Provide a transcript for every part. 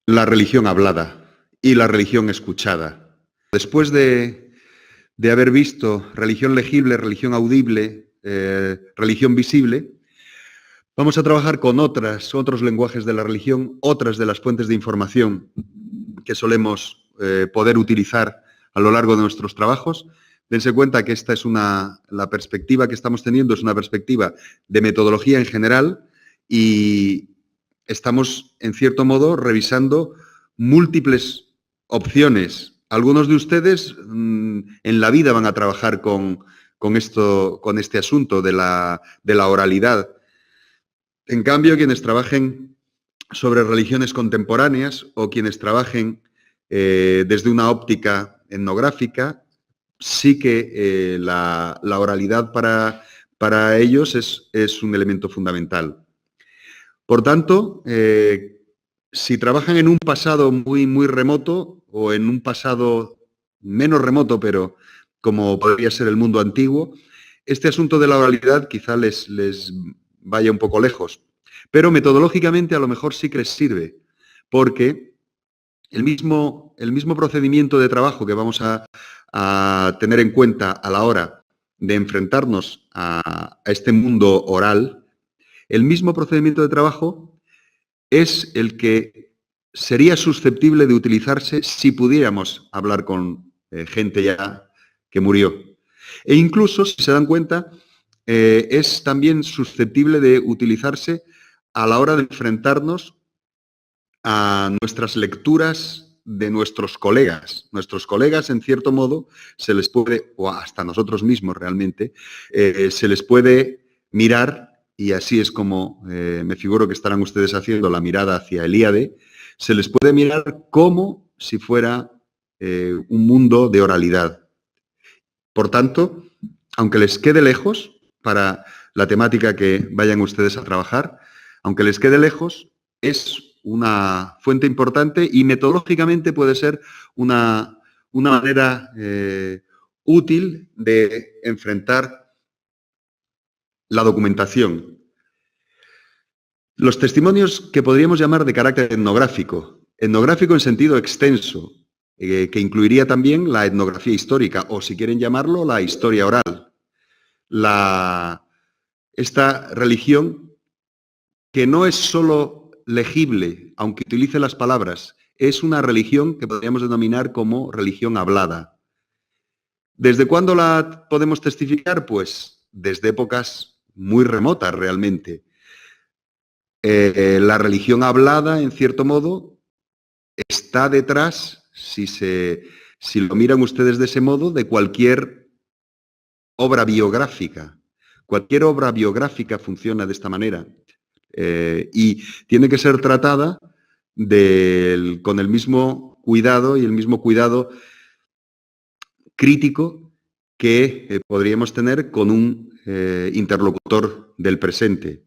la religión hablada y la religión escuchada. Después de haber visto religión legible, religión audible, religión visible, vamos a trabajar con otros lenguajes de la religión, otras de las fuentes de información que solemos poder utilizar a lo largo de nuestros trabajos. Dense cuenta que esta es la perspectiva que estamos teniendo es una perspectiva de metodología en general y estamos, en cierto modo, revisando múltiples opciones. Algunos de ustedes en la vida van a trabajar con este asunto de la oralidad. En cambio, quienes trabajen sobre religiones contemporáneas o quienes trabajen desde una óptica etnográfica, sí que la oralidad para ellos es un elemento fundamental. Por tanto, si trabajan en un pasado muy, muy remoto o en un pasado menos remoto, pero como podría ser el mundo antiguo, este asunto de la oralidad quizá les vaya un poco lejos. Pero metodológicamente a lo mejor sí que les sirve, porque el mismo procedimiento de trabajo que vamos a tener en cuenta a la hora de enfrentarnos a este mundo oral, el mismo procedimiento de trabajo es el que sería susceptible de utilizarse si pudiéramos hablar con gente ya que murió. E incluso, si se dan cuenta, es también susceptible de utilizarse a la hora de enfrentarnos a nuestras lecturas de nuestros colegas. Nuestros colegas, en cierto modo, se les puede, o hasta nosotros mismos realmente, se les puede mirar, y así es como me figuro que estarán ustedes haciendo la mirada hacia Elíade, se les puede mirar como si fuera un mundo de oralidad. Por tanto, aunque les quede lejos para la temática que vayan ustedes a trabajar, aunque les quede lejos, es una fuente importante y metodológicamente puede ser una manera útil de enfrentar la documentación. Los testimonios que podríamos llamar de carácter etnográfico en sentido extenso, que incluiría también la etnografía histórica, o si quieren llamarlo, la historia oral. Esta religión, que no es solo legible, aunque utilice las palabras, es una religión que podríamos denominar como religión hablada. ¿Desde cuándo la podemos testificar? Pues desde épocas muy remotas realmente. La religión hablada, en cierto modo, está detrás, si lo miran ustedes de ese modo, de cualquier obra biográfica. Cualquier obra biográfica funciona de esta manera y tiene que ser tratada con el mismo cuidado y el mismo cuidado crítico que podríamos tener con un interlocutor del presente.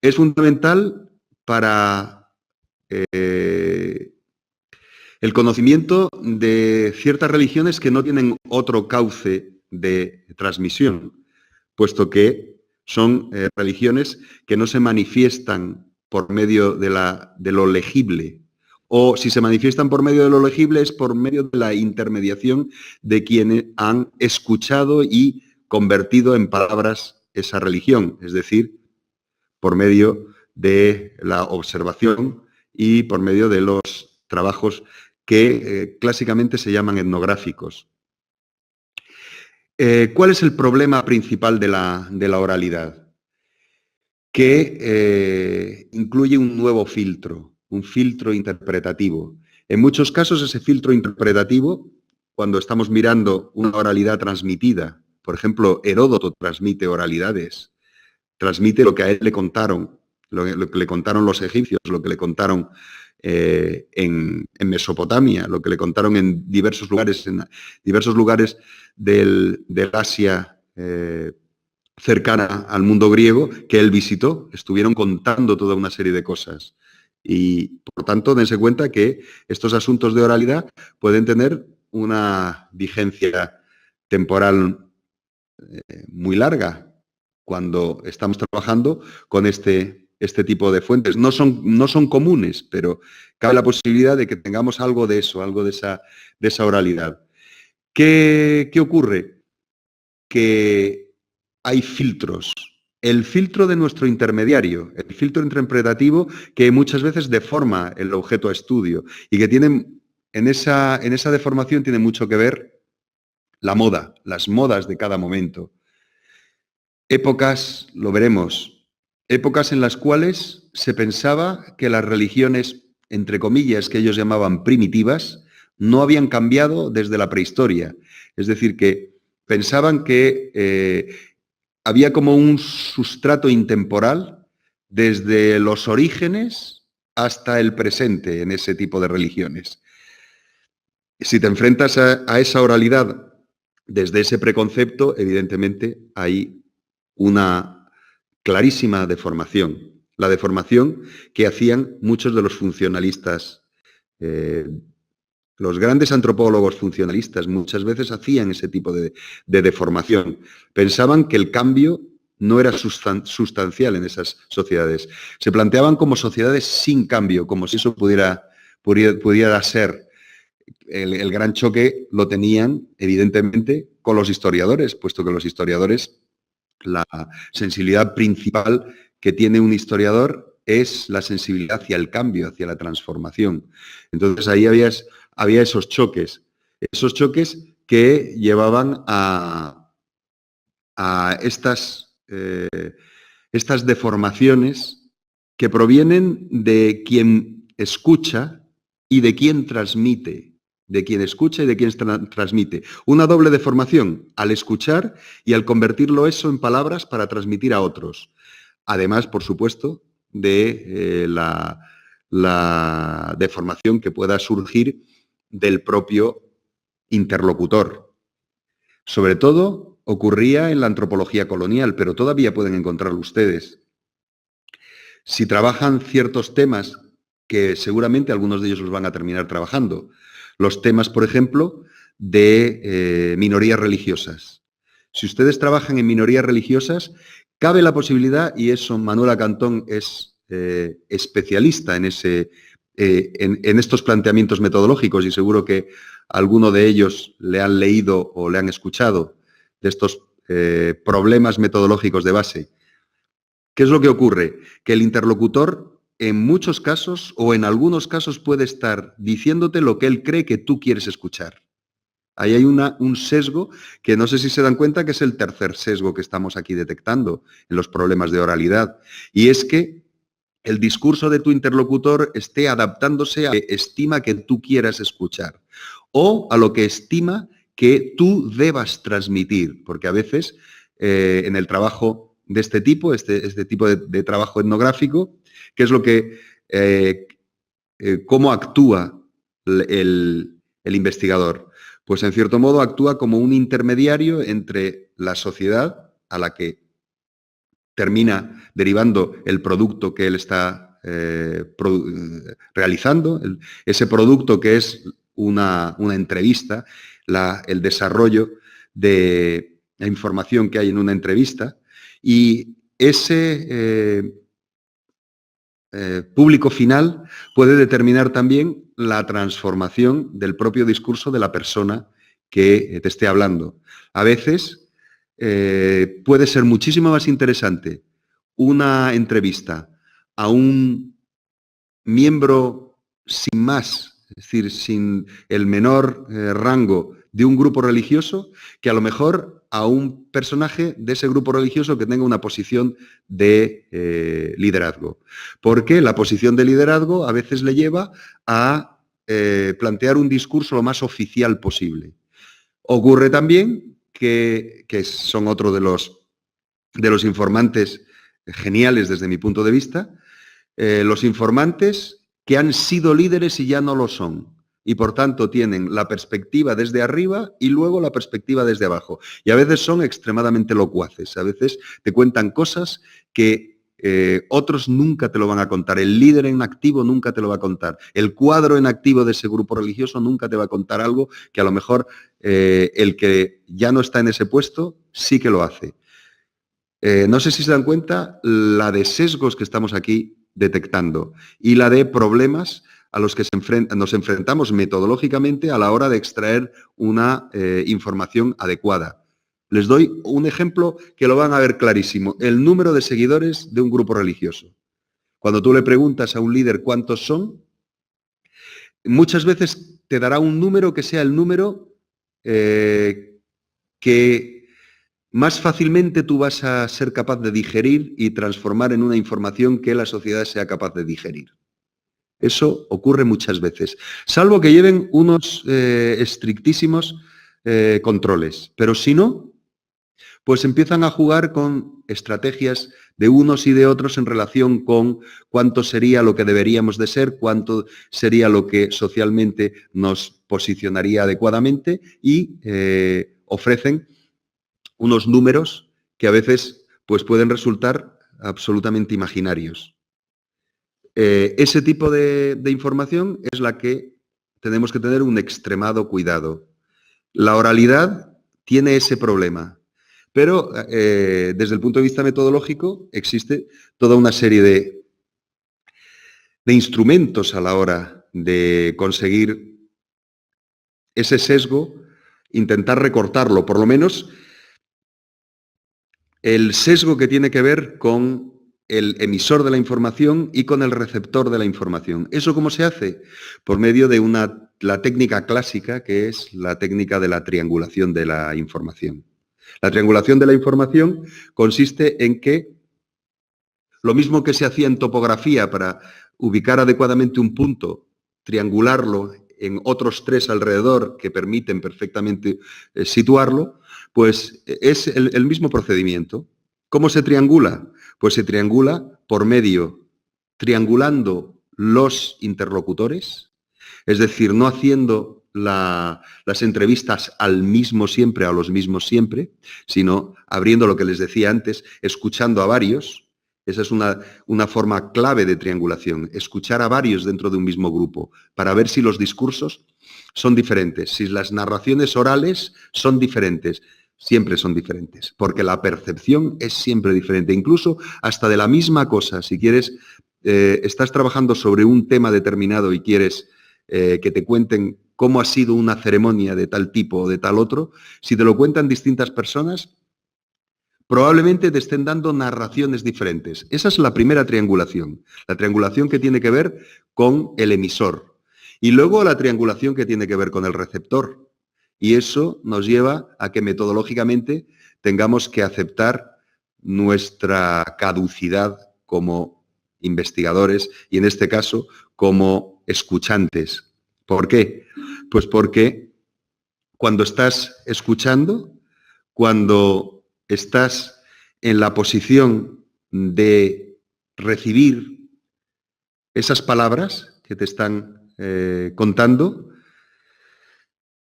Es fundamental para el conocimiento de ciertas religiones que no tienen otro cauce de transmisión, puesto que son religiones que no se manifiestan por medio de lo legible, o si se manifiestan por medio de lo legible es por medio de la intermediación de quienes han escuchado y convertido en palabras esa religión, es decir, por medio de la observación y por medio de los trabajos que clásicamente se llaman etnográficos. ¿Cuál es el problema principal de la oralidad? Que incluye un nuevo filtro, un filtro interpretativo. En muchos casos ese filtro interpretativo, cuando estamos mirando una oralidad transmitida, por ejemplo, Heródoto transmite oralidades, transmite lo que a él le contaron, lo que le contaron los egipcios, lo que le contaron en Mesopotamia, lo que le contaron en diversos lugares del Asia cercana al mundo griego que él visitó. Estuvieron contando toda una serie de cosas. Y, por tanto, dense cuenta que estos asuntos de oralidad pueden tener una vigencia temporal muy larga cuando estamos trabajando con este este tipo de fuentes. No son comunes, pero cabe la posibilidad de que tengamos algo de eso, algo de esa oralidad. ¿Qué ocurre? Que hay filtros. El filtro de nuestro intermediario, el filtro interpretativo que muchas veces deforma el objeto a estudio y que tiene, en esa deformación tiene mucho que ver la moda, las modas de cada momento. Épocas, lo veremos, épocas en las cuales se pensaba que las religiones, entre comillas, que ellos llamaban primitivas, no habían cambiado desde la prehistoria. Es decir, que pensaban que había como un sustrato intemporal desde los orígenes hasta el presente en ese tipo de religiones. Si te enfrentas a esa oralidad desde ese preconcepto, evidentemente hay una clarísima deformación. La deformación que hacían muchos de los funcionalistas. Los grandes antropólogos funcionalistas muchas veces hacían ese tipo de deformación. Pensaban que el cambio no era sustancial en esas sociedades. Se planteaban como sociedades sin cambio, como si eso pudiera ser. El gran choque lo tenían, evidentemente, con los historiadores, puesto que los historiadores, la sensibilidad principal que tiene un historiador es la sensibilidad hacia el cambio, hacia la transformación. Entonces ahí había esos choques que llevaban a estas deformaciones que provienen de quien escucha y de quien transmite. De quien escucha y de quien transmite. Una doble deformación al escuchar y al convertirlo eso en palabras para transmitir a otros. Además, por supuesto, de la deformación que pueda surgir del propio interlocutor. Sobre todo ocurría en la antropología colonial, pero todavía pueden encontrarlo ustedes. Si trabajan ciertos temas, que seguramente algunos de ellos los van a terminar trabajando, los temas, por ejemplo, de minorías religiosas. Si ustedes trabajan en minorías religiosas, cabe la posibilidad, y eso Manuela Cantón es especialista en estos planteamientos metodológicos, y seguro que alguno de ellos le han leído o le han escuchado de estos problemas metodológicos de base. ¿Qué es lo que ocurre? Que el interlocutor en muchos casos o en algunos casos puede estar diciéndote lo que él cree que tú quieres escuchar. Ahí hay un sesgo que no sé si se dan cuenta que es el tercer sesgo que estamos aquí detectando en los problemas de oralidad. Y es que el discurso de tu interlocutor esté adaptándose a lo que estima que tú quieras escuchar o a lo que estima que tú debas transmitir. Porque a veces en el trabajo de este tipo de trabajo etnográfico, ¿qué es lo que, cómo actúa el investigador? Pues en cierto modo actúa como un intermediario entre la sociedad a la que termina derivando el producto que él está realizando, ese producto que es una entrevista, el desarrollo de la información que hay en una entrevista, y ese público final puede determinar también la transformación del propio discurso de la persona que te esté hablando. A veces puede ser muchísimo más interesante una entrevista a un miembro sin más, es decir, sin el menor rango de un grupo religioso, que a lo mejor a un personaje de ese grupo religioso que tenga una posición de liderazgo. Porque la posición de liderazgo a veces le lleva a plantear un discurso lo más oficial posible. Ocurre también que son otro de los informantes geniales desde mi punto de vista, los informantes que han sido líderes y ya no lo son. Y por tanto tienen la perspectiva desde arriba y luego la perspectiva desde abajo. Y a veces son extremadamente locuaces. A veces te cuentan cosas que otros nunca te lo van a contar. El líder en activo nunca te lo va a contar. El cuadro en activo de ese grupo religioso nunca te va a contar algo que a lo mejor el que ya no está en ese puesto sí que lo hace. No sé si se dan cuenta la de sesgos que estamos aquí detectando y la de problemas a los que nos enfrentamos metodológicamente a la hora de extraer una información adecuada. Les doy un ejemplo que lo van a ver clarísimo. El número de seguidores de un grupo religioso. Cuando tú le preguntas a un líder cuántos son, muchas veces te dará un número que sea el número que más fácilmente tú vas a ser capaz de digerir y transformar en una información que la sociedad sea capaz de digerir. Eso ocurre muchas veces, salvo que lleven unos estrictísimos controles. Pero si no, pues empiezan a jugar con estrategias de unos y de otros en relación con cuánto sería lo que deberíamos de ser, cuánto sería lo que socialmente nos posicionaría adecuadamente y ofrecen unos números que a veces pues, pueden resultar absolutamente imaginarios. Ese tipo de información es la que tenemos que tener un extremado cuidado. La oralidad tiene ese problema, pero desde el punto de vista metodológico existe toda una serie de instrumentos a la hora de conseguir ese sesgo, intentar recortarlo, por lo menos el sesgo que tiene que ver con el emisor de la información y con el receptor de la información. ¿Eso cómo se hace? Por medio de la técnica clásica, que es la técnica de la triangulación de la información. La triangulación de la información consiste en que lo mismo que se hacía en topografía para ubicar adecuadamente un punto, triangularlo en otros 3 alrededor que permiten perfectamente situarlo, pues es el mismo procedimiento. ¿Cómo se triangula? Pues se triangula por medio, triangulando los interlocutores, es decir, no haciendo las entrevistas al mismo siempre, a los mismos siempre, sino abriendo lo que les decía antes, escuchando a varios. Esa es una forma clave de triangulación, escuchar a varios dentro de un mismo grupo, para ver si los discursos son diferentes, si las narraciones orales son diferentes. Siempre son diferentes, porque la percepción es siempre diferente, incluso hasta de la misma cosa. Si quieres, estás trabajando sobre un tema determinado y quieres que te cuenten cómo ha sido una ceremonia de tal tipo o de tal otro, si te lo cuentan distintas personas, probablemente te estén dando narraciones diferentes. Esa es la primera triangulación, la triangulación que tiene que ver con el emisor. Y luego la triangulación que tiene que ver con el receptor. Y eso nos lleva a que metodológicamente tengamos que aceptar nuestra caducidad como investigadores y en este caso como escuchantes. ¿Por qué? Pues porque cuando estás escuchando, cuando estás en la posición de recibir esas palabras que te están contando,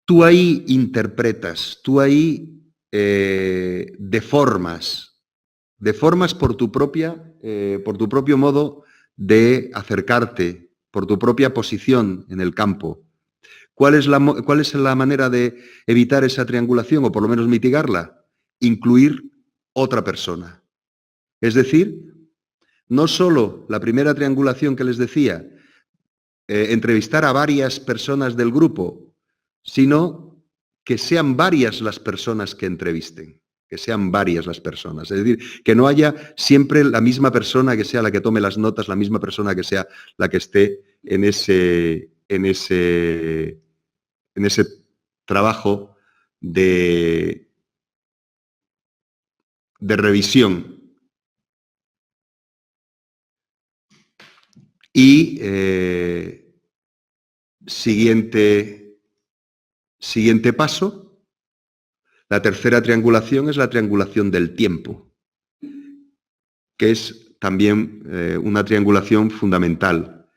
tú ahí interpretas, tú ahí deformas por tu propio modo de acercarte, por tu propia posición en el campo. ¿Cuál es la manera de evitar esa triangulación o por lo menos mitigarla? Incluir otra persona. Es decir, no solo la primera triangulación que les decía, entrevistar a varias personas del grupo, sino que sean varias las personas que entrevisten, que sean varias las personas. Es decir, que no haya siempre la misma persona que sea la que tome las notas, la misma persona que sea la que esté en ese trabajo de revisión. Y siguiente paso, la tercera triangulación es la triangulación del tiempo, que es también una triangulación fundamental.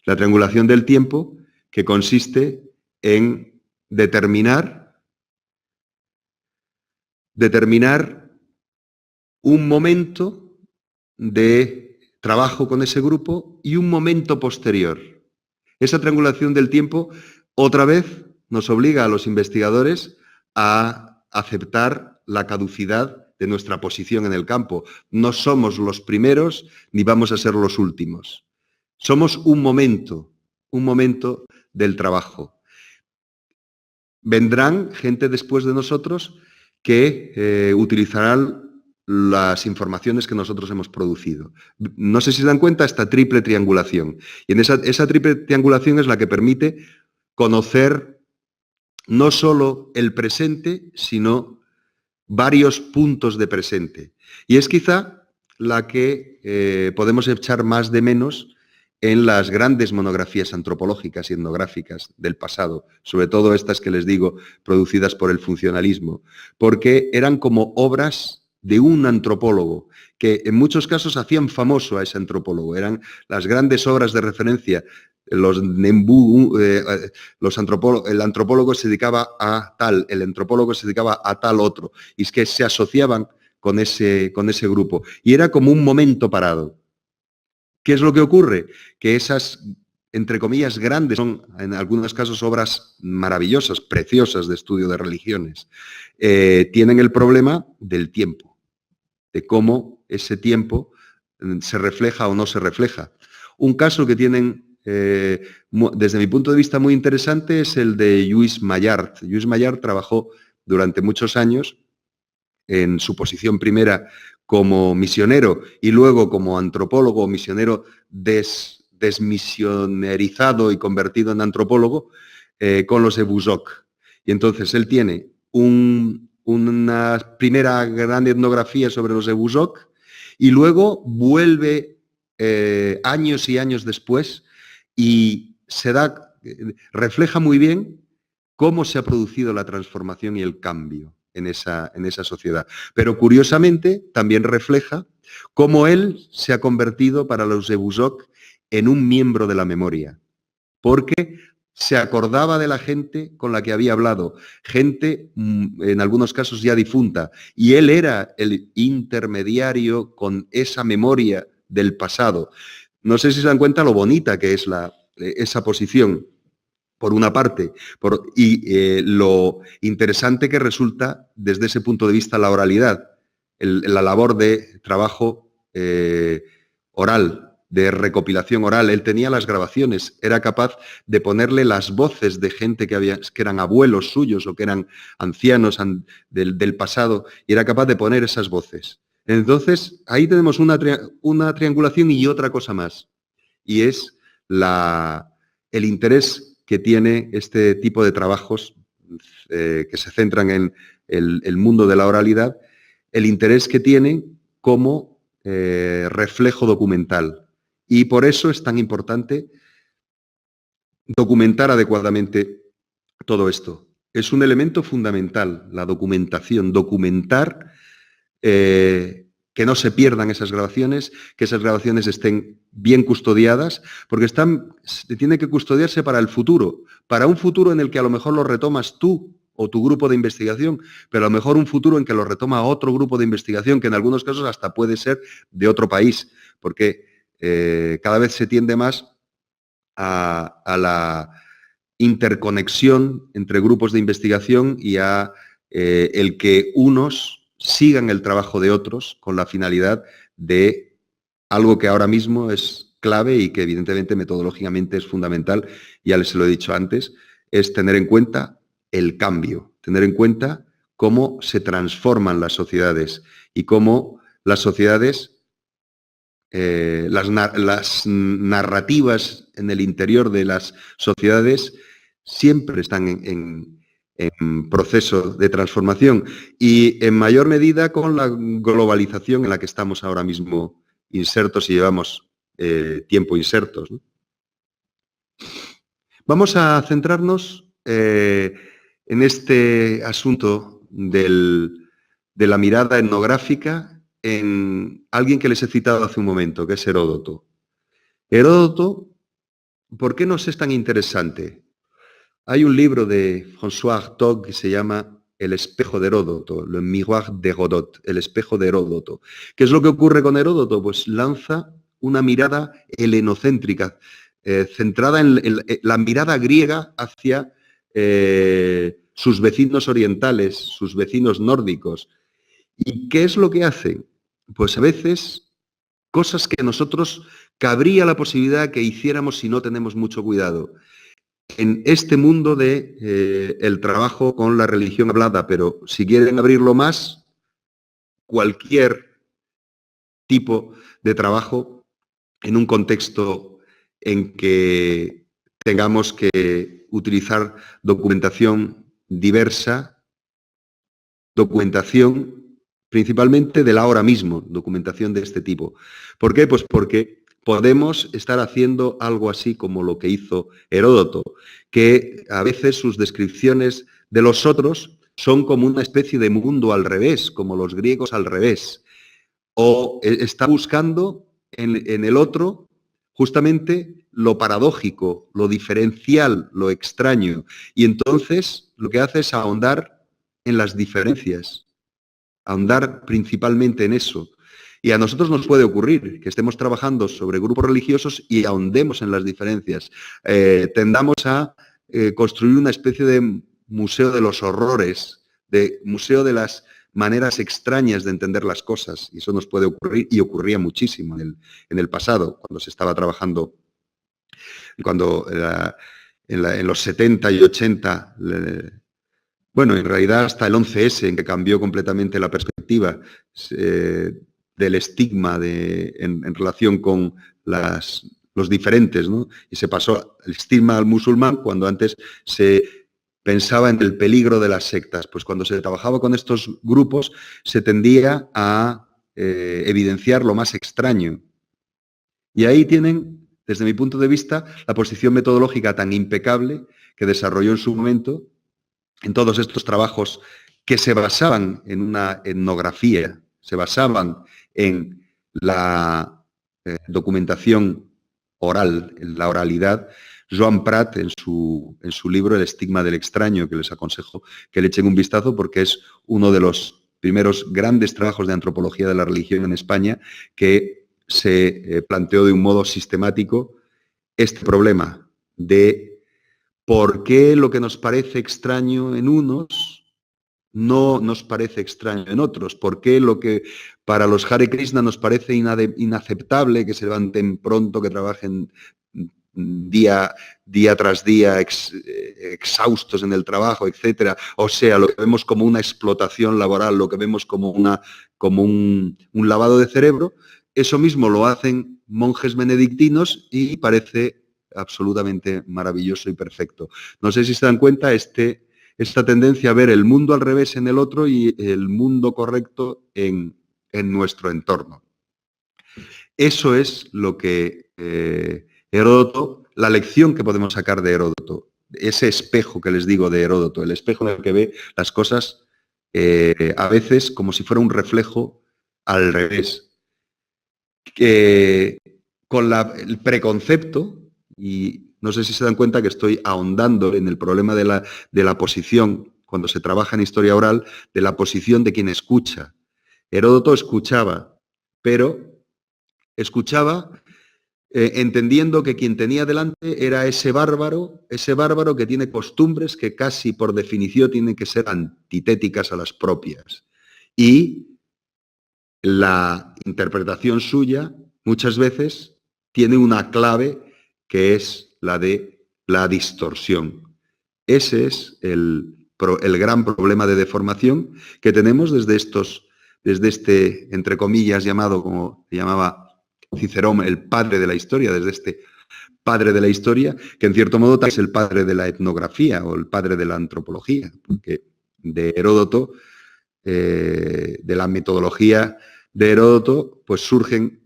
La triangulación del tiempo que consiste en determinar un momento de trabajo con ese grupo y un momento posterior. Esa triangulación del tiempo otra vez nos obliga a los investigadores a aceptar la caducidad de nuestra posición en el campo. No somos los primeros ni vamos a ser los últimos. Somos un momento del trabajo. Vendrán gente después de nosotros que utilizarán las informaciones que nosotros hemos producido. No sé si se dan cuenta esta triple triangulación. Y en esa triple triangulación es la que permite conocer no solo el presente, sino varios puntos de presente. Y es quizá la que podemos echar más de menos en las grandes monografías antropológicas y etnográficas del pasado, sobre todo estas que les digo, producidas por el funcionalismo, porque eran como obras de un antropólogo, que en muchos casos hacían famoso a ese antropólogo. Eran las grandes obras de referencia. Los Nembú, el antropólogo se dedicaba a tal, el antropólogo se dedicaba a tal otro, y es que se asociaban con ese grupo. Y era como un momento parado. ¿Qué es lo que ocurre? Que esas, entre comillas, grandes, son en algunos casos obras maravillosas, preciosas de estudio de religiones, tienen el problema del tiempo, de cómo ese tiempo se refleja o no se refleja. Un caso que tienen, desde mi punto de vista, muy interesante es el de Lluís Maillard. Lluís Maillard trabajó durante muchos años en su posición primera como misionero y luego como antropólogo, misionero desmisionerizado y convertido en antropólogo con los Ebusok. Y entonces él tiene una primera gran etnografía sobre los Ebusok y luego vuelve años y años después y refleja muy bien cómo se ha producido la transformación y el cambio en esa sociedad. Pero curiosamente también refleja cómo él se ha convertido para los Ebusok en un miembro de la memoria, porque se acordaba de la gente con la que había hablado, gente en algunos casos ya difunta, y él era el intermediario con esa memoria del pasado. No sé si se dan cuenta lo bonita que es esa posición, por una parte, y lo interesante que resulta desde ese punto de vista la oralidad, la labor de trabajo oral, de recopilación oral. Él tenía las grabaciones, era capaz de ponerle las voces de gente que eran abuelos suyos o que eran ancianos del pasado, y era capaz de poner esas voces. Entonces, ahí tenemos una triangulación y otra cosa más, y es el interés que tiene este tipo de trabajos que se centran en el mundo de la oralidad, el interés que tienen como reflejo documental. Y por eso es tan importante documentar adecuadamente todo esto. Es un elemento fundamental, la documentación, documentar que no se pierdan esas grabaciones, que esas grabaciones estén bien custodiadas, porque tienen que custodiarse para el futuro, para un futuro en el que a lo mejor lo retomas tú o tu grupo de investigación, pero a lo mejor un futuro en que lo retoma otro grupo de investigación, que en algunos casos hasta puede ser de otro país, porque cada vez se tiende más a la interconexión entre grupos de investigación y a el que unos sigan el trabajo de otros con la finalidad de algo que ahora mismo es clave y que evidentemente metodológicamente es fundamental, ya les lo he dicho antes, es tener en cuenta el cambio, tener en cuenta cómo se transforman las sociedades y cómo las sociedades, las narrativas en el interior de las sociedades siempre están en proceso de transformación y en mayor medida con la globalización en la que estamos ahora mismo insertos y llevamos tiempo insertos, ¿no? Vamos a centrarnos en este asunto de la mirada etnográfica en alguien que les he citado hace un momento, que es Heródoto. Heródoto, ¿por qué nos es tan interesante? Hay un libro de François Hartog que se llama El espejo de Heródoto, Le Miroir d'Hérodote, el espejo de Heródoto. ¿Qué es lo que ocurre con Heródoto? Pues lanza una mirada helenocéntrica, centrada en la mirada griega hacia sus vecinos orientales, sus vecinos nórdicos. ¿Y qué es lo que hacen? Pues a veces cosas que nosotros cabría la posibilidad que hiciéramos si no tenemos mucho cuidado. En este mundo de el trabajo con la religión hablada, pero si quieren abrirlo más, cualquier tipo de trabajo en un contexto en que tengamos que utilizar documentación diversa, documentación principalmente de la ahora mismo, documentación de este tipo. ¿Por qué? Pues porque podemos estar haciendo algo así como lo que hizo Heródoto, que a veces sus descripciones de los otros son como una especie de mundo al revés, como los griegos al revés, o está buscando en el otro justamente lo paradójico, lo diferencial, lo extraño, y entonces lo que hace es ahondar en las diferencias, ahondar principalmente en eso. Y a nosotros nos puede ocurrir que estemos trabajando sobre grupos religiosos y ahondemos en las diferencias. Tendamos a construir una especie de museo de los horrores, de museo de las maneras extrañas de entender las cosas. Y eso nos puede ocurrir y ocurría muchísimo en el pasado, cuando se estaba trabajando, cuando en los 70 y 80... Bueno, en realidad hasta el 11S, en que cambió completamente la perspectiva del estigma en relación con los diferentes, ¿no? Y se pasó el estigma al musulmán cuando antes se pensaba en el peligro de las sectas. Pues cuando se trabajaba con estos grupos se tendía a evidenciar lo más extraño. Y ahí tienen, desde mi punto de vista, la posición metodológica tan impecable que desarrolló en su momento en todos estos trabajos que se basaban en una etnografía, se basaban en la documentación oral, en la oralidad. Joan Prat, en su libro El estigma del extraño, que les aconsejo que le echen un vistazo porque es uno de los primeros grandes trabajos de antropología de la religión en España que se planteó de un modo sistemático este problema de ¿por qué lo que nos parece extraño en unos no nos parece extraño en otros? ¿Por qué lo que para los Hare Krishna nos parece inaceptable, que se levanten pronto, que trabajen día tras día exhaustos en el trabajo, etcétera? O sea, lo que vemos como una explotación laboral, lo que vemos como un lavado de cerebro, eso mismo lo hacen monjes benedictinos y parece absolutamente maravilloso y perfecto. No sé si se dan cuenta esta tendencia a ver el mundo al revés en el otro y el mundo correcto en nuestro entorno. Eso es lo que Heródoto, la lección que podemos sacar de Heródoto, ese espejo que les digo de Heródoto, el espejo en el que ve las cosas a veces como si fuera un reflejo al revés. Con el preconcepto, y no sé si se dan cuenta que estoy ahondando en el problema de la posición, cuando se trabaja en historia oral, de la posición de quien escucha. Heródoto escuchaba, pero escuchaba entendiendo que quien tenía delante era ese bárbaro que tiene costumbres que casi por definición tienen que ser antitéticas a las propias. Y la interpretación suya muchas veces tiene una clave que es la de la distorsión. Ese es el gran problema de deformación que tenemos desde este, entre comillas, llamado, como se llamaba Cicerón, el padre de la historia, desde este padre de la historia, que en cierto modo también es el padre de la etnografía o el padre de la antropología, porque de Heródoto, de la metodología de Heródoto, pues surgen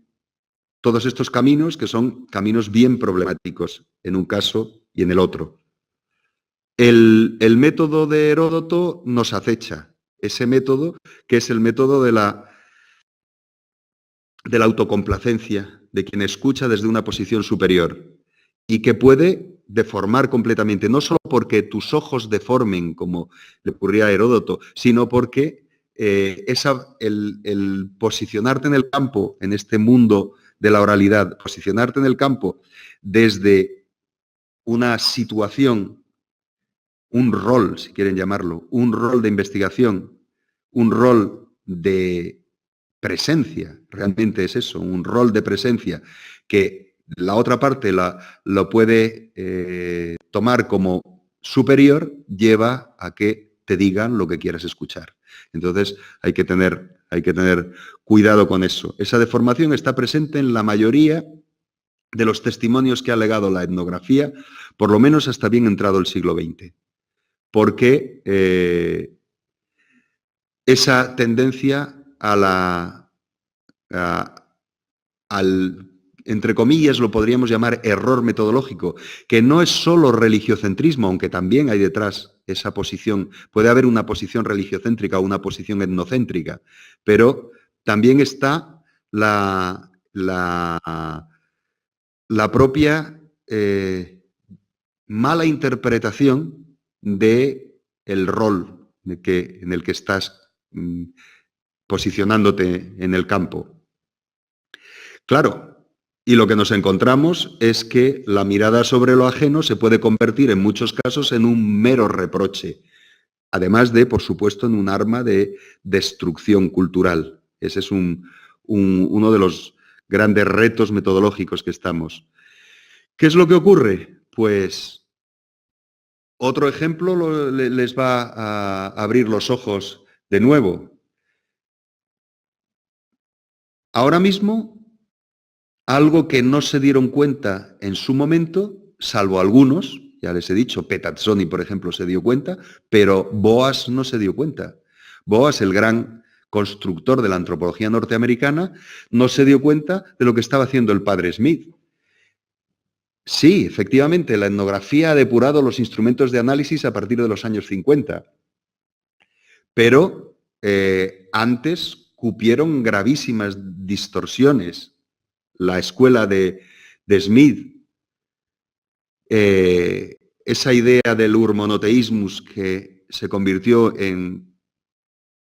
todos estos caminos que son caminos bien problemáticos en un caso y en el otro. El método de Heródoto nos acecha, ese método que es el método de la autocomplacencia, de quien escucha desde una posición superior y que puede deformar completamente, no solo porque tus ojos deformen, como le ocurría a Heródoto, sino porque el posicionarte en el campo, en este mundo de la oralidad, posicionarte en el campo desde una situación, un rol, si quieren llamarlo, un rol de investigación, un rol de presencia, realmente es eso, un rol de presencia, que la otra parte lo puede tomar como superior, lleva a que te digan lo que quieras escuchar. Entonces hay que tener cuidado con eso. Esa deformación está presente en la mayoría de los testimonios que ha legado la etnografía, por lo menos hasta bien entrado el siglo XX, porque esa tendencia al, entre comillas, lo podríamos llamar error metodológico, que no es solo religiocentrismo, aunque también hay detrás esa posición, puede haber una posición religiocéntrica o una posición etnocéntrica, pero también está la propia mala interpretación del rol en el que estás posicionándote en el campo. Claro, y lo que nos encontramos es que la mirada sobre lo ajeno se puede convertir en muchos casos en un mero reproche, además de, por supuesto, en un arma de destrucción cultural. Ese es uno de los grandes retos metodológicos que estamos. ¿Qué es lo que ocurre? Pues otro ejemplo les va a abrir los ojos de nuevo. Ahora mismo, algo que no se dieron cuenta en su momento, salvo algunos, ya les he dicho, Petazzoni, por ejemplo, se dio cuenta, pero Boas no se dio cuenta. Boas, el gran constructor de la antropología norteamericana, no se dio cuenta de lo que estaba haciendo el padre Smith. Sí, efectivamente, la etnografía ha depurado los instrumentos de análisis a partir de los años 50, pero antes cupieron gravísimas distorsiones. La escuela de Smith, esa idea del urmonoteísmus que se convirtió en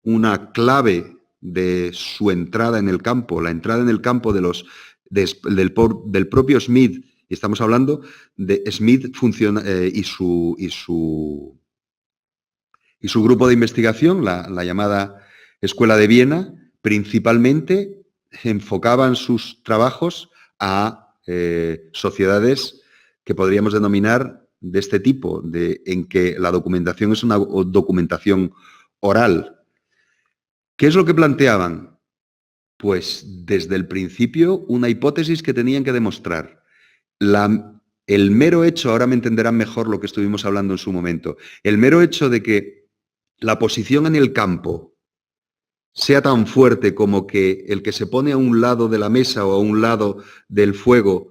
una clave de su entrada en el campo, la entrada en el campo del propio Smith, y estamos hablando de Smith y su grupo de investigación, la llamada Escuela de Viena, principalmente enfocaban sus trabajos a sociedades que podríamos denominar de este tipo, en que la documentación es una documentación oral. ¿Qué es lo que planteaban? Pues desde el principio una hipótesis que tenían que demostrar. El mero hecho, ahora me entenderán mejor lo que estuvimos hablando en su momento, el mero hecho de que la posición en el campo sea tan fuerte como que el que se pone a un lado de la mesa o a un lado del fuego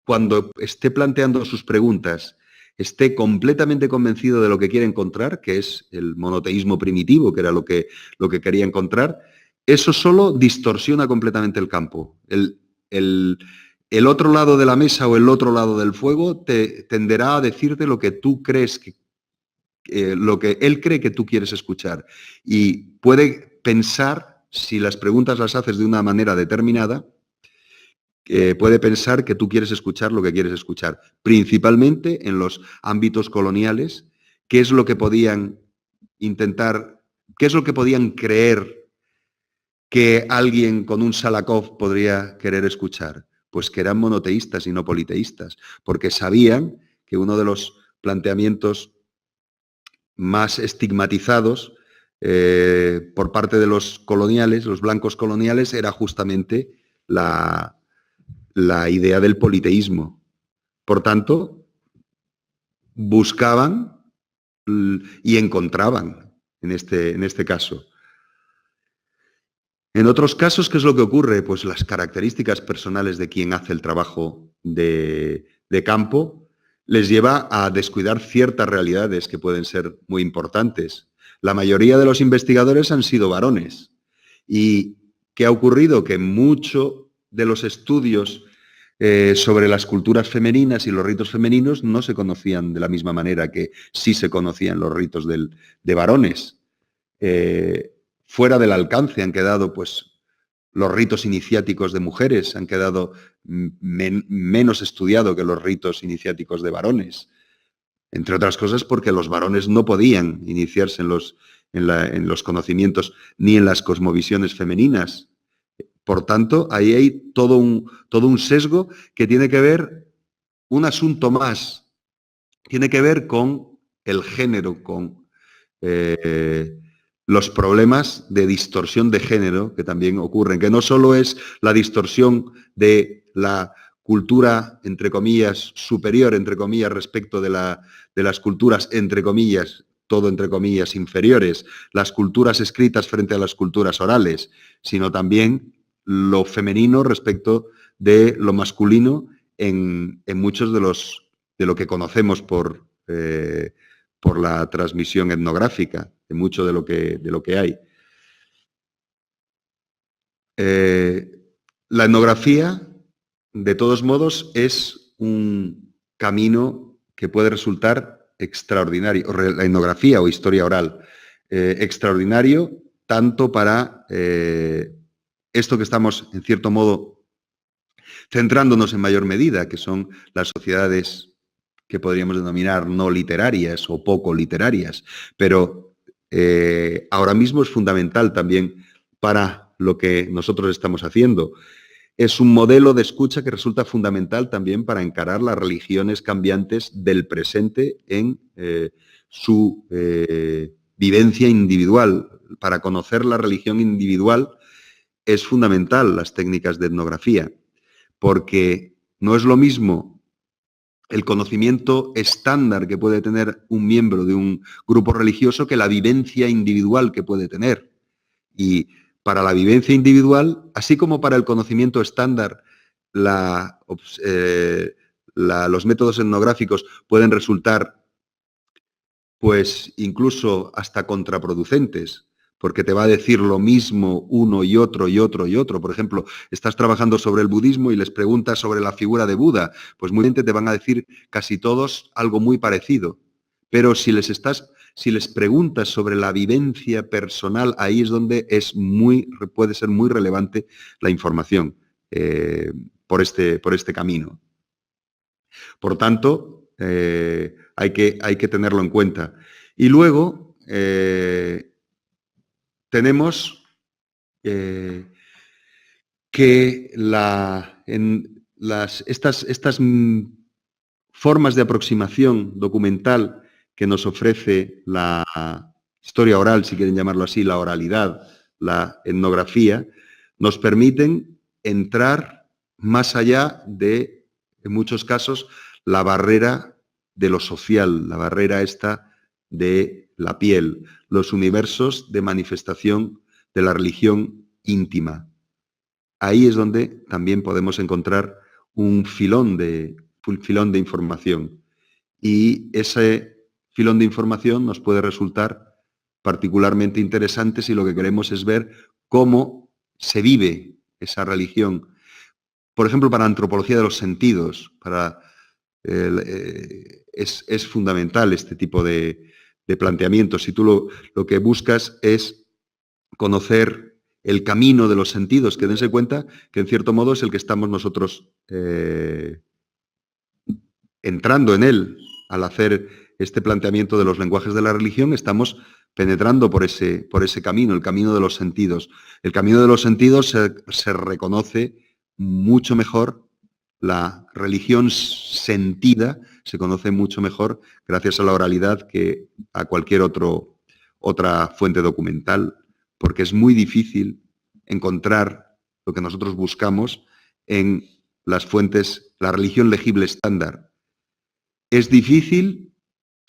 cuando esté planteando sus preguntas esté completamente convencido de lo que quiere encontrar, que es el monoteísmo primitivo, que era lo que quería encontrar, eso solo distorsiona completamente el campo. El otro lado de la mesa o el otro lado del fuego te tenderá a decirte lo que tú crees lo que él cree que tú quieres escuchar. Y puede pensar, si las preguntas las haces de una manera determinada, puede pensar que tú quieres escuchar lo que quieres escuchar, principalmente en los ámbitos coloniales, qué es lo que podían intentar, qué es lo que podían creer que alguien con un Salakov podría querer escuchar. Pues que eran monoteístas y no politeístas, porque sabían que uno de los planteamientos más estigmatizados por parte de los coloniales, los blancos coloniales, era justamente la idea del politeísmo. Por tanto, buscaban y encontraban en este caso. En otros casos, ¿qué es lo que ocurre? Pues las características personales de quien hace el trabajo de campo les lleva a descuidar ciertas realidades que pueden ser muy importantes. La mayoría de los investigadores han sido varones. ¿Y qué ha ocurrido? Que mucho de los estudios sobre las culturas femeninas y los ritos femeninos no se conocían de la misma manera que sí se conocían los ritos de varones. Fuera del alcance han quedado pues los ritos iniciáticos de mujeres, han quedado menos estudiados que los ritos iniciáticos de varones, entre otras cosas porque los varones no podían iniciarse en los conocimientos ni en las cosmovisiones femeninas. Por tanto, ahí hay todo un sesgo que tiene que ver, un asunto más, tiene que ver con el género, con los problemas de distorsión de género que también ocurren, que no solo es la distorsión de la cultura, entre comillas, superior, entre comillas, respecto de las culturas, entre comillas, todo entre comillas, inferiores, las culturas escritas frente a las culturas orales, sino también lo femenino respecto de lo masculino en muchos de lo que conocemos por la transmisión etnográfica, de mucho de lo que hay. La etnografía, de todos modos, es un camino que puede resultar extraordinario, la etnografía o historia oral, extraordinario tanto para esto que estamos, en cierto modo, centrándonos en mayor medida, que son las sociedades que podríamos denominar no literarias o poco literarias, pero ahora mismo es fundamental también para lo que nosotros estamos haciendo. Es un modelo de escucha que resulta fundamental también para encarar las religiones cambiantes del presente en su vivencia individual. Para conocer la religión individual es fundamental las técnicas de etnografía, porque no es lo mismo el conocimiento estándar que puede tener un miembro de un grupo religioso que la vivencia individual que puede tener. Y para la vivencia individual, así como para el conocimiento estándar, los métodos etnográficos pueden resultar, pues incluso hasta contraproducentes, porque te va a decir lo mismo uno y otro y otro y otro. Por ejemplo, estás trabajando sobre el budismo y les preguntas sobre la figura de Buda, pues muy bien te van a decir casi todos algo muy parecido. Pero si les preguntas sobre la vivencia personal, ahí es donde puede ser muy relevante la información por este camino. Por tanto, hay que tenerlo en cuenta. Y luego tenemos que estas formas de aproximación documental que nos ofrece la historia oral, si quieren llamarlo así, la oralidad, la etnografía, nos permiten entrar más allá de, en muchos casos, la barrera de lo social, la barrera esta de la piel, los universos de manifestación de la religión íntima. Ahí es donde también podemos encontrar un filón de información. Y ese filón de información nos puede resultar particularmente interesante si lo que queremos es ver cómo se vive esa religión. Por ejemplo, para antropología de los sentidos, es fundamental este tipo de planteamientos. Si tú lo que buscas es conocer el camino de los sentidos, que dense cuenta que en cierto modo es el que estamos nosotros entrando en él. Al hacer este planteamiento de los lenguajes de la religión, estamos penetrando por ese camino, el camino de los sentidos. El camino de los sentidos se reconoce mucho mejor, la religión sentida se conoce mucho mejor gracias a la oralidad que a cualquier otra fuente documental, porque es muy difícil encontrar lo que nosotros buscamos en las fuentes, la religión legible estándar. Es difícil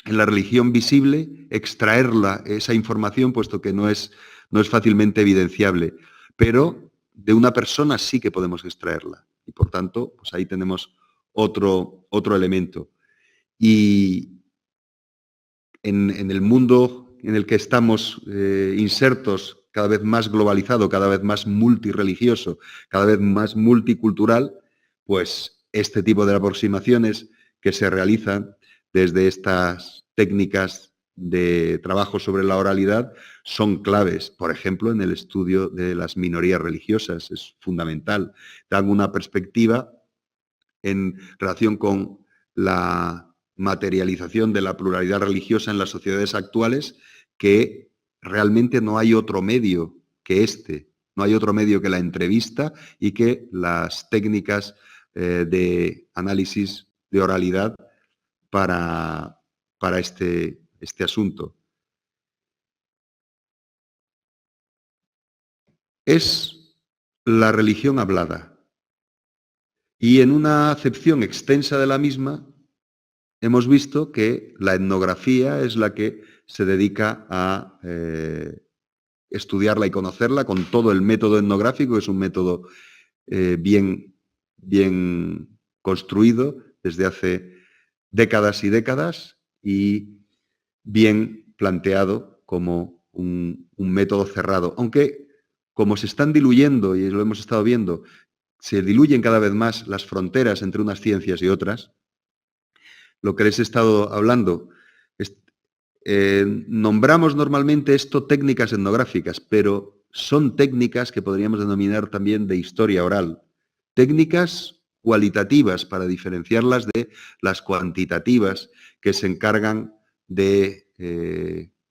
en la religión visible extraerla, esa información, puesto que no es fácilmente evidenciable, pero de una persona sí que podemos extraerla. Y por tanto, pues ahí tenemos otro elemento. Y en el mundo en el que estamos insertos, cada vez más globalizado, cada vez más multirreligioso, cada vez más multicultural, pues este tipo de aproximaciones que se realizan desde estas técnicas de trabajo sobre la oralidad son claves. Por ejemplo, en el estudio de las minorías religiosas es fundamental. Dan una perspectiva en relación con la materialización de la pluralidad religiosa en las sociedades actuales que realmente no hay otro medio que este, no hay otro medio que la entrevista y que las técnicas de análisis de oralidad para este asunto. Es la religión hablada. Y en una acepción extensa de la misma, hemos visto que la etnografía es la que se dedica a estudiarla y conocerla con todo el método etnográfico, que es un método bien construido desde hace décadas y décadas y bien planteado como un método cerrado. Aunque, como se están diluyendo, y lo hemos estado viendo, se diluyen cada vez más las fronteras entre unas ciencias y otras, lo que les he estado hablando, nombramos normalmente esto técnicas etnográficas, pero son técnicas que podríamos denominar también de historia oral. Técnicas cualitativas para diferenciarlas de las cuantitativas que se encargan de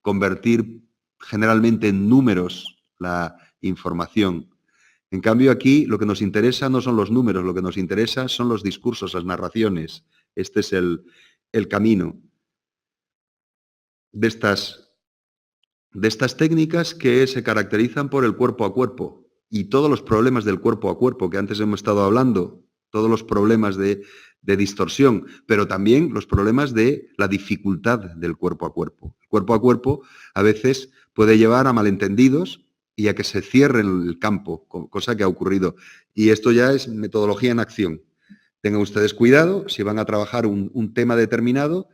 convertir generalmente en números la información. En cambio, aquí lo que nos interesa no son los números, lo que nos interesa son los discursos, las narraciones. Este es el camino de estas técnicas que se caracterizan por el cuerpo a cuerpo y todos los problemas del cuerpo a cuerpo que antes hemos estado hablando, todos los problemas de distorsión, pero también los problemas de la dificultad del cuerpo a cuerpo. El cuerpo a cuerpo a veces puede llevar a malentendidos y a que se cierre el campo, cosa que ha ocurrido. Y esto ya es metodología en acción. Tengan ustedes cuidado, si van a trabajar un tema determinado,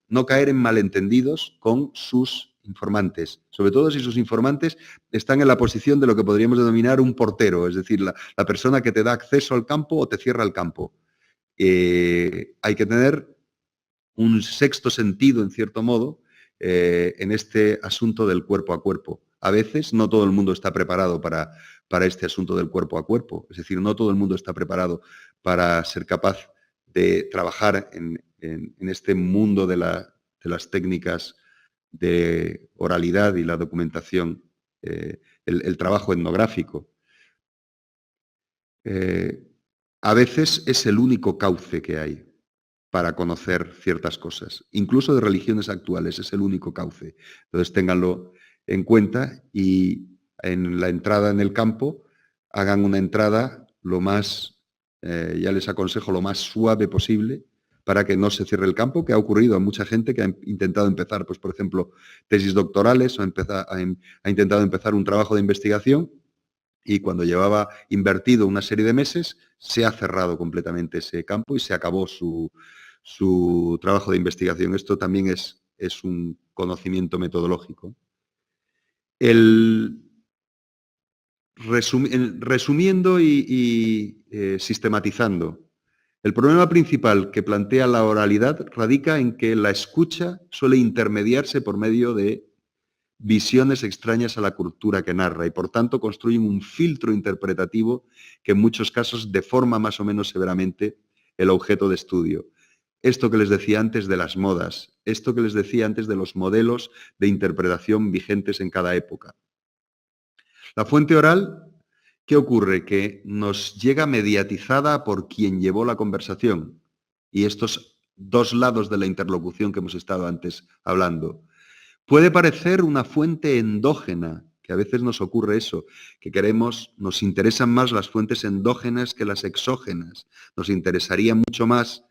no caer en malentendidos con sus informantes, sobre todo si sus informantes están en la posición de lo que podríamos denominar un portero, es decir, la persona que te da acceso al campo o te cierra el campo. Hay que tener un sexto sentido, en cierto modo, en este asunto del cuerpo a cuerpo. A veces no todo el mundo está preparado para este asunto del cuerpo a cuerpo, es decir, no todo el mundo está preparado para ser capaz de trabajar en este mundo de las técnicas de oralidad y la documentación, el trabajo etnográfico. A veces es el único cauce que hay para conocer ciertas cosas, incluso de religiones actuales, es el único cauce. Entonces ténganlo en cuenta y en la entrada en el campo hagan una entrada lo más, ya les aconsejo, lo más suave posible para que no se cierre el campo, que ha ocurrido a mucha gente que ha intentado empezar, pues por ejemplo, tesis doctorales o ha intentado empezar un trabajo de investigación y cuando llevaba invertido una serie de meses, se ha cerrado completamente ese campo y se acabó su trabajo de investigación. Esto también es un conocimiento metodológico. Resumiendo y sistematizando, el problema principal que plantea la oralidad radica en que la escucha suele intermediarse por medio de visiones extrañas a la cultura que narra y por tanto construyen un filtro interpretativo que en muchos casos deforma más o menos severamente el objeto de estudio. Esto que les decía antes de las modas, esto que les decía antes de los modelos de interpretación vigentes en cada época. La fuente oral, ¿qué ocurre? Que nos llega mediatizada por quien llevó la conversación y estos dos lados de la interlocución que hemos estado antes hablando. Puede parecer una fuente endógena, que a veces nos ocurre eso, que nos interesan más las fuentes endógenas que las exógenas. Nos interesaría mucho más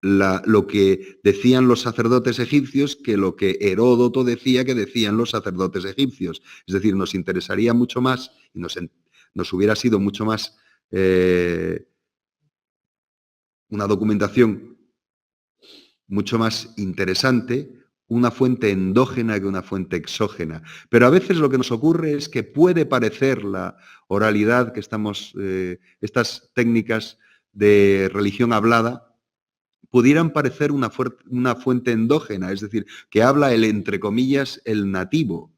lo que decían los sacerdotes egipcios que lo que Heródoto decía que decían los sacerdotes egipcios. Es decir, nos interesaría mucho más y nos hubiera sido mucho más una documentación mucho más interesante una fuente endógena que una fuente exógena. Pero a veces lo que nos ocurre es que puede parecer la oralidad que estas técnicas de religión hablada, pudieran parecer una fuente endógena, es decir, que habla entre comillas, el nativo.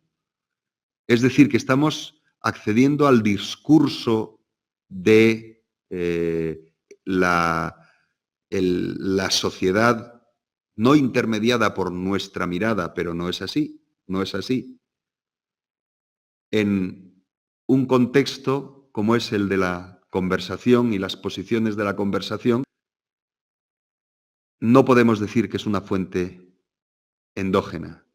Es decir, que estamos accediendo al discurso de la sociedad no intermediada por nuestra mirada, pero no es así. no es así. En un contexto como es el de la conversación y las posiciones de la conversación, no podemos decir que es una fuente endógena.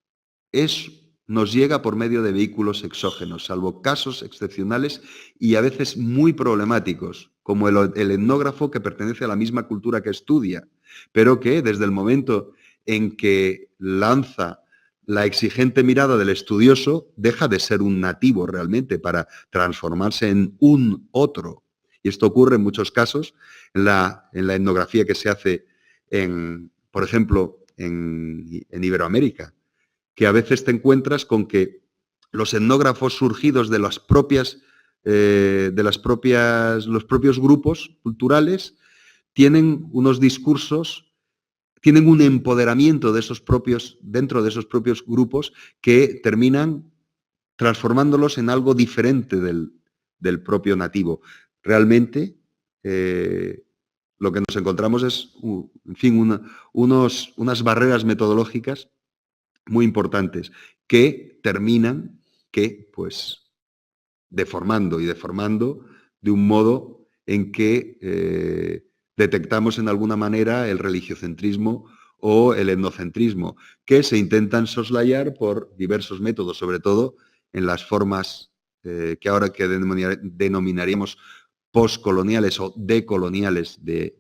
Nos llega por medio de vehículos exógenos, salvo casos excepcionales y a veces muy problemáticos, como el etnógrafo que pertenece a la misma cultura que estudia, pero que desde el momento en que lanza la exigente mirada del estudioso, deja de ser un nativo realmente para transformarse en un otro. Y esto ocurre en muchos casos en la etnografía que se hace, por ejemplo, en Iberoamérica, que a veces te encuentras con que los etnógrafos surgidos de los propios grupos culturales tienen unos discursos, tienen un empoderamiento dentro de esos propios grupos que terminan transformándolos en algo diferente del propio nativo. Realmente, lo que nos encontramos es, en fin, unas barreras metodológicas muy importantes que terminan deformando de un modo en que detectamos en alguna manera el religiocentrismo o el etnocentrismo, que se intentan soslayar por diversos métodos, sobre todo en las formas que ahora denominaríamos postcoloniales o decoloniales de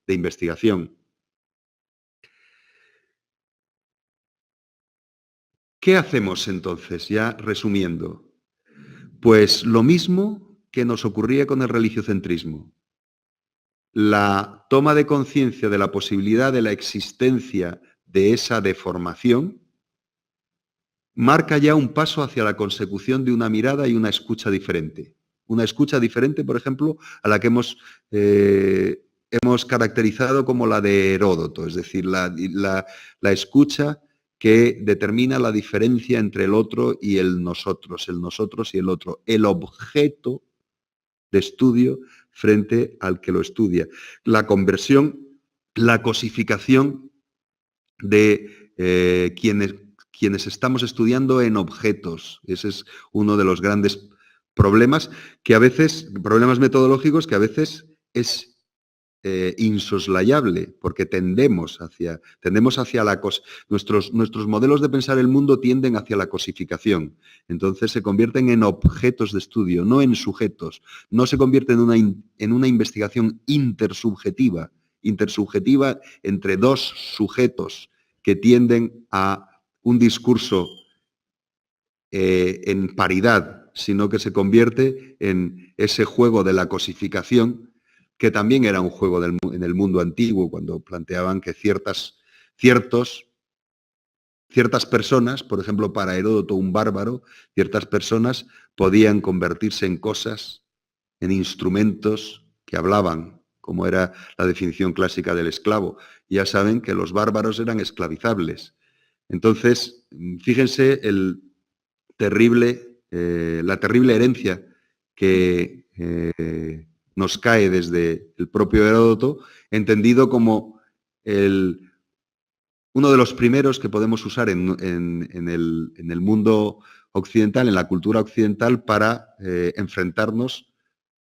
investigación. ¿Qué hacemos entonces, ya resumiendo? Pues lo mismo que nos ocurría con el religiocentrismo. La toma de conciencia de la posibilidad de la existencia de esa deformación marca ya un paso hacia la consecución de una mirada y una escucha diferente. Una escucha diferente, por ejemplo, a la que hemos caracterizado como la de Heródoto, es decir, la escucha que determina la diferencia entre el otro y el nosotros y el otro, el objeto de estudio frente al que lo estudia. La conversión, la cosificación de quienes estamos estudiando en objetos. Ese es uno de los grandes problemas problemas metodológicos que a veces es insoslayable, porque tendemos hacia nuestros modelos de pensar el mundo tienden hacia la cosificación. Entonces se convierten en objetos de estudio, no en sujetos. No se convierte en una investigación intersubjetiva entre dos sujetos que tienden a un discurso en paridad, sino que se convierte en ese juego de la cosificación, que también era un juego en el mundo antiguo, cuando planteaban que ciertas personas, por ejemplo, para Heródoto un bárbaro, ciertas personas podían convertirse en cosas, en instrumentos que hablaban, como era la definición clásica del esclavo. Ya saben que los bárbaros eran esclavizables. Entonces, fíjense la terrible herencia que nos cae desde el propio Heródoto, entendido como uno de los primeros que podemos usar en el mundo occidental, en la cultura occidental, para enfrentarnos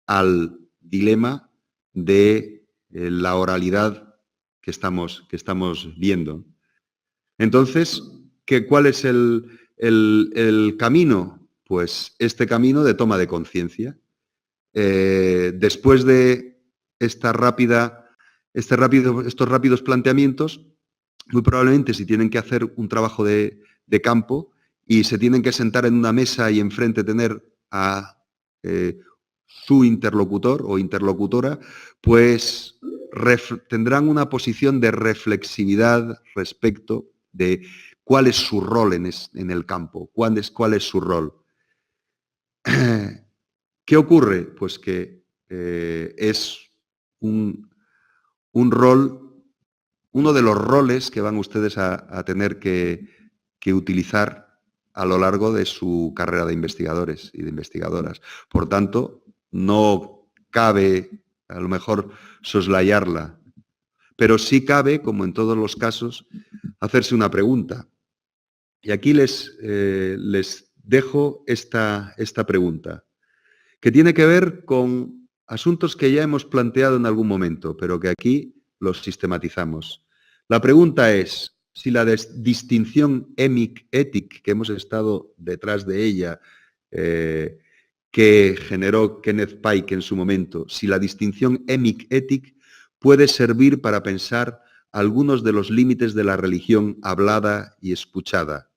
al dilema de la oralidad que estamos viendo. Entonces, ¿cuál es el camino? Pues este camino de toma de conciencia. Después de estos rápidos planteamientos, muy probablemente si tienen que hacer un trabajo de campo y se tienen que sentar en una mesa y enfrente tener a su interlocutor o interlocutora, pues tendrán una posición de reflexividad respecto de cuál es su rol en el campo, cuál es su rol. ¿Qué ocurre? Pues que es un rol, uno de los roles que van ustedes a tener que utilizar a lo largo de su carrera de investigadores y de investigadoras. Por tanto, no cabe, a lo mejor, soslayarla, pero sí cabe, como en todos los casos, hacerse una pregunta. Y aquí les dejo esta pregunta, que tiene que ver con asuntos que ya hemos planteado en algún momento, pero que aquí los sistematizamos. La pregunta es, si la distinción emic-etic, que hemos estado detrás de ella, que generó Kenneth Pike en su momento, si la distinción emic-etic puede servir para pensar algunos de los límites de la religión hablada y escuchada.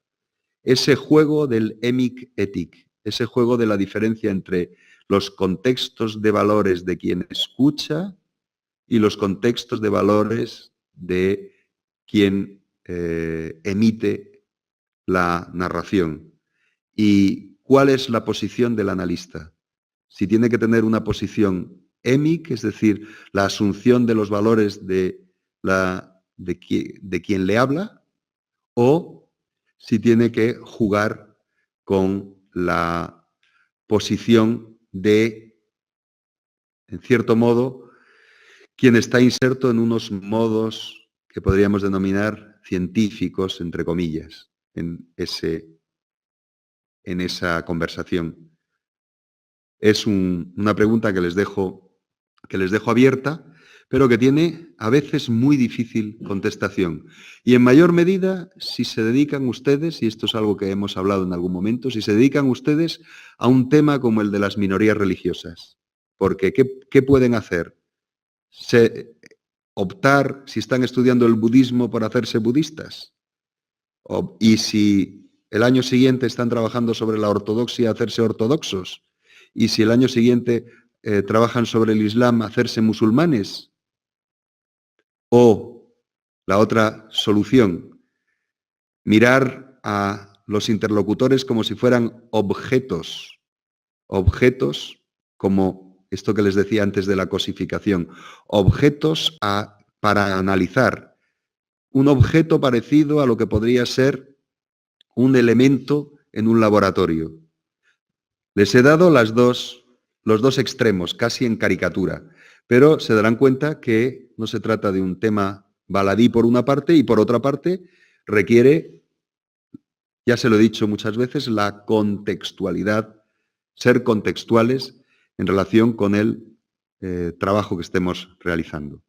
Ese juego del emic-etic, ese juego de la diferencia entre los contextos de valores de quien escucha y los contextos de valores de quien emite la narración. ¿Y cuál es la posición del analista? Si tiene que tener una posición emic, es decir, la asunción de los valores de quien le habla, o si tiene que jugar con la posición de, en cierto modo, quien está inserto en unos modos que podríamos denominar científicos, entre comillas, en esa conversación. Es una pregunta que les dejo abierta, pero que tiene a veces muy difícil contestación. Y en mayor medida, si se dedican ustedes, y esto es algo que hemos hablado en algún momento, si se dedican ustedes a un tema como el de las minorías religiosas. Porque, ¿qué pueden hacer? Optar, si están estudiando el budismo, por hacerse budistas. Y si el año siguiente están trabajando sobre la ortodoxia, hacerse ortodoxos. Y si el año siguiente trabajan sobre el Islam, hacerse musulmanes. O la otra solución, mirar a los interlocutores como si fueran objetos como esto que les decía antes de la cosificación, objetos para analizar, un objeto parecido a lo que podría ser un elemento en un laboratorio. Les he dado los dos extremos, casi en caricatura, pero se darán cuenta que no se trata de un tema baladí por una parte y por otra parte requiere, ya se lo he dicho muchas veces, la contextualidad, ser contextuales en relación con el trabajo que estemos realizando.